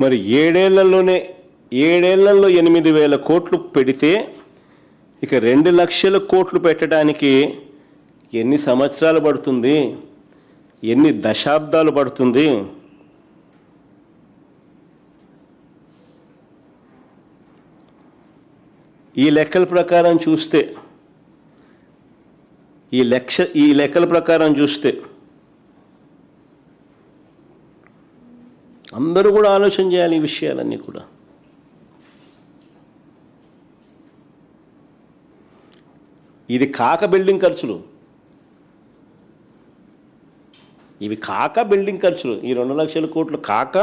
మరి ఏడేళ్లలో 8,000 కోట్లు పెడితే ఇక 2 లక్షల కోట్లు పెట్టడానికి ఎన్ని సంవత్సరాలు పడుతుంది, ఎన్ని దశాబ్దాలు పడుతుంది? ఈ లెక్కల ప్రకారం చూస్తే అందరూ కూడా ఆలోచన చేయాలి ఈ విషయాలన్నీ కూడా. ఇది కాక బిల్డింగ్ ఖర్చులు, ఇవి కాక బిల్డింగ్ ఖర్చులు, ఈ 2 లక్షల కోట్లు కాక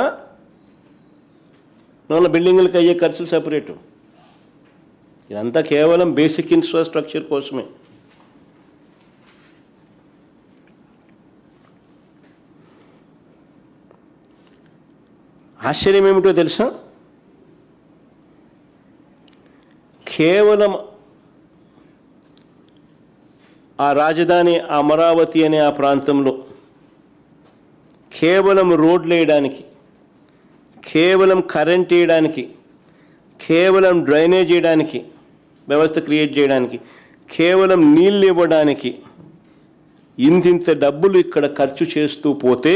బిల్డింగులకు అయ్యే ఖర్చులు సపరేటు. ఇదంతా కేవలం బేసిక్ ఇన్ఫ్రాస్ట్రక్చర్ కోసమే. ఆశ్చర్యం ఏమిటో తెలుసా? కేవలం ఆ రాజధాని అమరావతి అనే ఆ ప్రాంతంలో కేవలం రోడ్లు వేయడానికి, కేవలం కరెంట్ వేయడానికి, కేవలం డ్రైనేజ్ చేయడానికి, వ్యవస్థ క్రియేట్ చేయడానికి, కేవలం నీళ్ళు ఇవ్వడానికి ఇంతింత డబ్బులు ఇక్కడ ఖర్చు చేస్తూ పోతే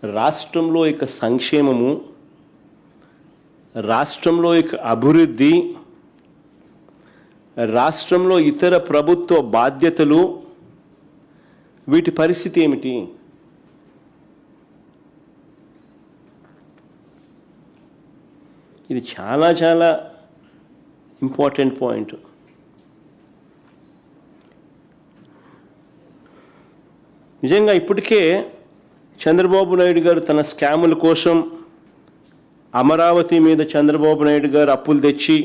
రాష్ట్రంలో ఇక సంక్షేమము, రాష్ట్రంలో ఇక అభివృద్ధి, రాష్ట్రంలో ఇతర ప్రభుత్వ బాధ్యతలు, వీటి పరిస్థితి ఏమిటి? ఇది చాలా చాలా ఇంపార్టెంట్ పాయింట్. నిజంగా ఇప్పటికే చంద్రబాబు నాయుడు గారు తన స్కాముల కోసం అమరావతి మీద చంద్రబాబు నాయుడు గారు అప్పులు తెచ్చి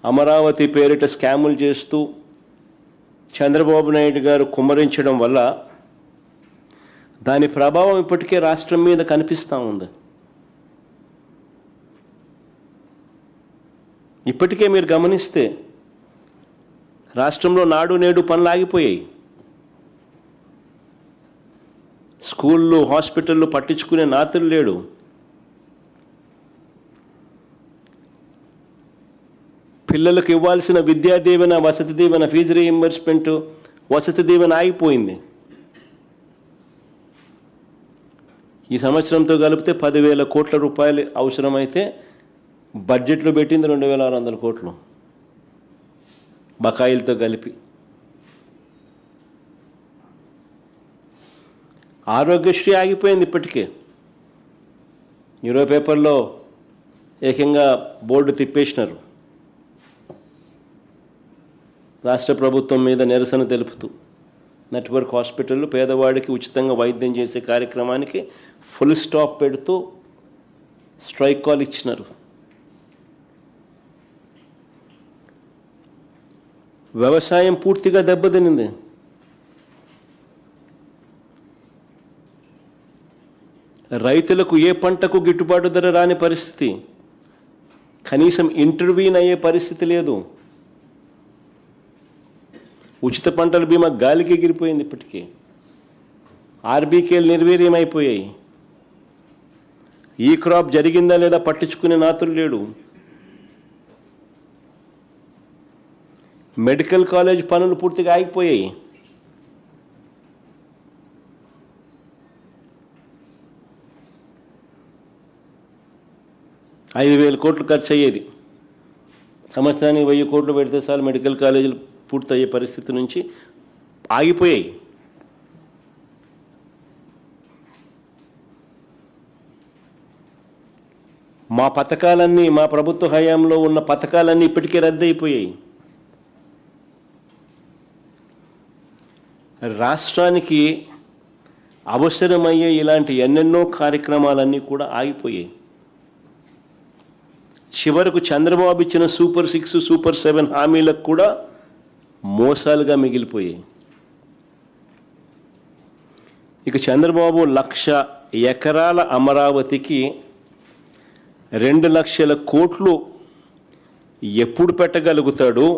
అమరావతి పేరిట స్కాములు చేస్తూ చంద్రబాబు నాయుడు గారు కుమ్మరించడం వల్ల దాని ప్రభావం ఇప్పటికే రాష్ట్రం మీద కనిపిస్తూ ఉంది. ఇప్పటికే మీరు గమనిస్తే రాష్ట్రంలో నాడు నేడు పనులు ఆగిపోయాయి. స్కూళ్ళు, హాస్పిటళ్ళు పట్టించుకునే నాతులు లేడు. పిల్లలకు ఇవ్వాల్సిన విద్యా దీవెన, వసతి దీవెన, ఫీజు రీయింబర్స్మెంట్, వసతి దీవెన ఆగిపోయింది. ఈ సంవత్సరంతో కలిపితే 10,000 కోట్ల రూపాయలు అవసరమైతే బడ్జెట్లో పెట్టింది 2,600 కోట్లు బకాయిలతో కలిపి. ఆరోగ్యశ్రీ ఆగిపోయింది ఇప్పటికే. ఈరోజు పేపర్లో ఏకంగా బోర్డు తిప్పేసినారు రాష్ట్ర ప్రభుత్వం మీద నిరసన తెలుపుతూ. నెట్వర్క్ హాస్పిటళ్ళు పేదవాడికి ఉచితంగా వైద్యం చేసే కార్యక్రమానికి ఫుల్ స్టాప్ పెడుతూ స్ట్రైక్ కాల్ ఇచ్చినారు. వ్యవసాయం పూర్తిగా దెబ్బతినింది. రైతులకు ఏ పంటకు గిట్టుబాటు ధర రాని పరిస్థితి, కనీసం ఇంటర్వ్యూన్ అయ్యే పరిస్థితి లేదు. ఉచిత పంటల బీమా గాలికి ఎగిరిపోయింది. ఇప్పటికీ ఆర్బీకేలు నిర్వీర్యమైపోయాయి. ఈ క్రాప్ జరిగిందా లేదా పట్టించుకునే నాతులు లేడు. మెడికల్ కాలేజ్ పనులు పూర్తిగా ఆగిపోయాయి. $5,000 కోట్లు ఖర్చు అయ్యేది. సంవత్సరానికి 1,000 కోట్లు పెడితే చాలు మెడికల్ కాలేజీలు పూర్తయ్యే పరిస్థితి నుంచి ఆగిపోయాయి. మా పథకాలన్నీ, మా ప్రభుత్వ హయాంలో ఉన్న పథకాలన్నీ ఇప్పటికే రద్దయిపోయాయి. రాష్ట్రానికి అవసరమయ్యే ఇలాంటి ఎన్నెన్నో కార్యక్రమాలన్నీ కూడా ఆగిపోయాయి. చివరకు చంద్రబాబు ఇచ్చిన సూపర్ 6, సూపర్ 7 హామీలకు కూడా మోసాలుగా మిగిలిపోయాయి. ఇక చంద్రబాబు 1,00,000 ఎకరాల అమరావతికి 2 లక్షల కోట్లు ఎప్పుడు పెట్టగలుగుతాడు?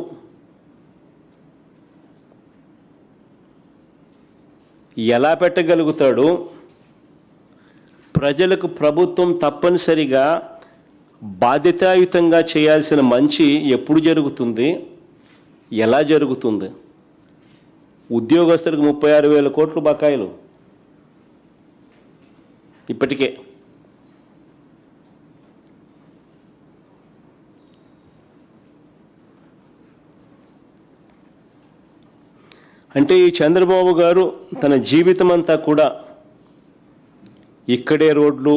ఎలా పెట్టగలుగుతాడు? ప్రజలకు ప్రభుత్వం తప్పనిసరిగా బాధ్యతాయుతంగా చేయాల్సిన మంచి ఎప్పుడు జరుగుతుంది, ఎలా జరుగుతుంది? ఉద్యోగస్తులకు 36,000 కోట్లు బకాయిలు ఇప్పటికే. అంటే ఈ చంద్రబాబు గారు తన జీవితం అంతా కూడా ఇక్కడే రోడ్లు,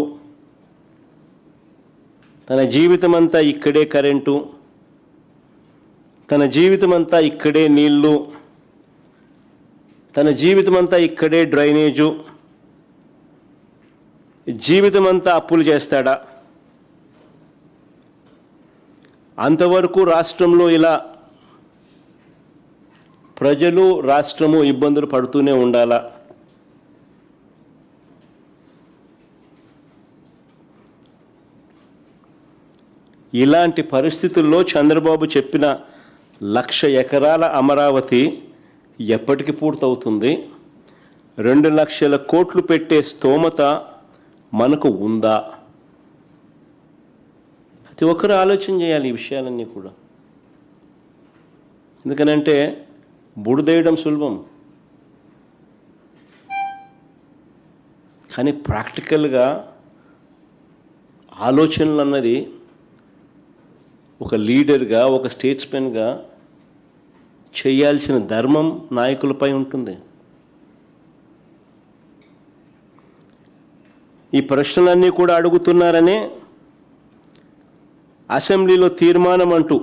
తన జీవితం అంతా ఇక్కడే కరెంటు, తన జీవితం అంతా ఇక్కడే నీళ్లు, తన జీవితం అంతా ఇక్కడే డ్రైనేజు, జీవితం అంతా అప్పులు చేస్తాడా? అంతవరకు రాష్ట్రంలో ఇలా ప్రజలు రాష్ట్రము ఇబ్బందులు పడుతూనే ఉండాలా? ఇలాంటి పరిస్థితుల్లో చంద్రబాబు చెప్పిన 1,00,000 ఎకరాల అమరావతి ఎప్పటికి పూర్తవుతుంది? 2,00,000 కోట్లు పెట్టే స్తోమత మనకు ఉందా? ప్రతి ఒక్కరూ ఆలోచన చేయాలి ఈ విషయాలన్నీ కూడా. ఎందుకనంటే బుడిదేయడం సులభం, కానీ ప్రాక్టికల్గా ఆలోచనలు అన్నది ఒక లీడర్గా, ఒక స్టేట్స్మెన్గా చేయాల్సిన ధర్మం నాయకులపై ఉంటుంది. ఈ ప్రశ్నలన్నీ కూడా అడుగుతున్నారనే అసెంబ్లీలో తీర్మానం అంటూ,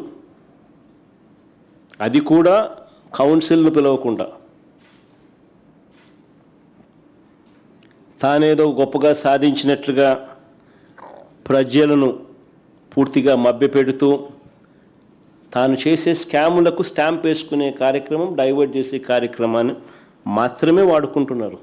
అది కూడా కౌన్సిల్ను పిలవకుండా, తానేదో గొప్పగా సాధించినట్లుగా ప్రజలను పూర్తిగా మభ్యపెడుతూ తాను చేసే స్కాములకు స్టాంప్ వేసుకునే కార్యక్రమం, డైవర్ట్ చేసే కార్యక్రమాన్ని మాత్రమే వాడుకుంటున్నారు.